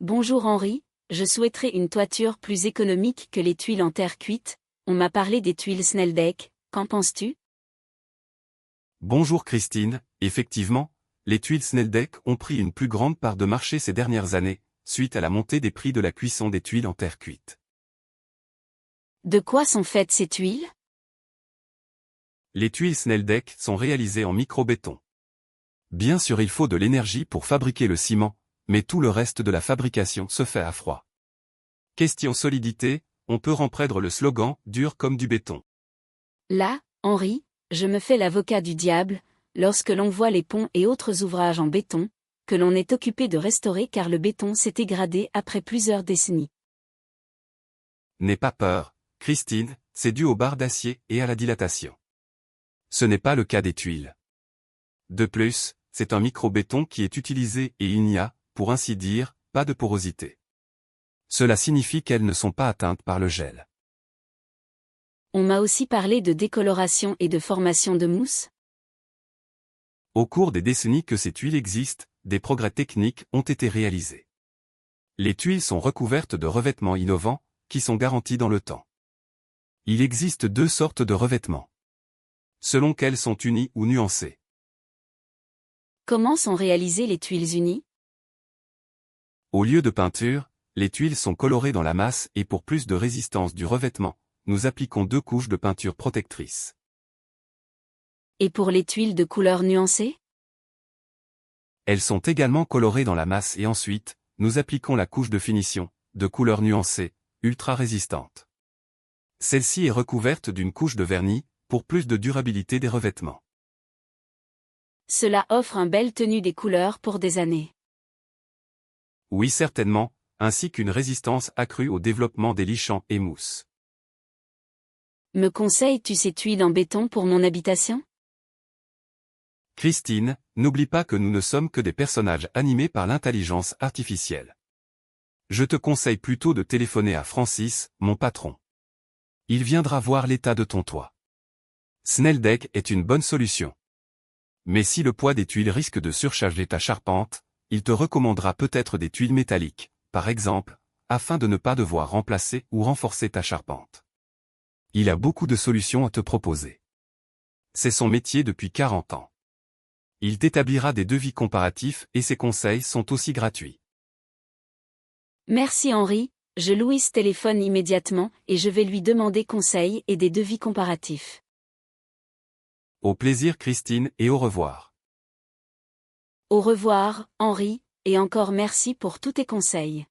Bonjour Henri, je souhaiterais une toiture plus économique que les tuiles en terre cuite. On m'a parlé des tuiles Snelldek, qu'en penses-tu? Bonjour Christine, effectivement, les tuiles Snelldek ont pris une plus grande part de marché ces dernières années, suite à la montée des prix de la cuisson des tuiles en terre cuite. De quoi sont faites ces tuiles? Les tuiles Snelldek sont réalisées en micro-béton. Bien sûr, il faut de l'énergie pour fabriquer le ciment, mais tout le reste de la fabrication se fait à froid. Question solidité, on peut reprendre le slogan « dur comme du béton ». Là, Henri, je me fais l'avocat du diable, lorsque l'on voit les ponts et autres ouvrages en béton, que l'on est occupé de restaurer car le béton s'est dégradé après plusieurs décennies. N'aie pas peur, Christine, c'est dû aux barres d'acier et à la dilatation. Ce n'est pas le cas des tuiles. De plus, c'est un micro-béton qui est utilisé et il n'y a, pour ainsi dire, pas de porosité. Cela signifie qu'elles ne sont pas atteintes par le gel. On m'a aussi parlé de décoloration et de formation de mousse. Au cours des décennies que ces tuiles existent, des progrès techniques ont été réalisés. Les tuiles sont recouvertes de revêtements innovants, qui sont garantis dans le temps. Il existe deux sortes de revêtements. Selon qu'elles sont unies ou nuancées. Comment sont réalisées les tuiles unies? Au lieu de peinture, les tuiles sont colorées dans la masse et pour plus de résistance du revêtement, nous appliquons 2 couches de peinture protectrice. Et pour les tuiles de couleur nuancée? Elles sont également colorées dans la masse et ensuite, nous appliquons la couche de finition, de couleur nuancée, ultra résistante. Celle-ci est recouverte d'une couche de vernis, pour plus de durabilité des revêtements. Cela offre un bel tenue des couleurs pour des années. Oui certainement, ainsi qu'une résistance accrue au développement des lichens et mousses. Me conseilles-tu ces tuiles en béton pour mon habitation? Christine, n'oublie pas que nous ne sommes que des personnages animés par l'intelligence artificielle. Je te conseille plutôt de téléphoner à Francis, mon patron. Il viendra voir l'état de ton toit. Snelldek est une bonne solution. Mais si le poids des tuiles risque de surcharger ta charpente, il te recommandera peut-être des tuiles métalliques, par exemple, afin de ne pas devoir remplacer ou renforcer ta charpente. Il a beaucoup de solutions à te proposer. C'est son métier depuis 40 ans. Il t'établira des devis comparatifs et ses conseils sont aussi gratuits. Merci Henri, je Louise téléphone immédiatement et je vais lui demander conseil et des devis comparatifs. Au plaisir Christine et au revoir. Au revoir, Henri, et encore merci pour tous tes conseils.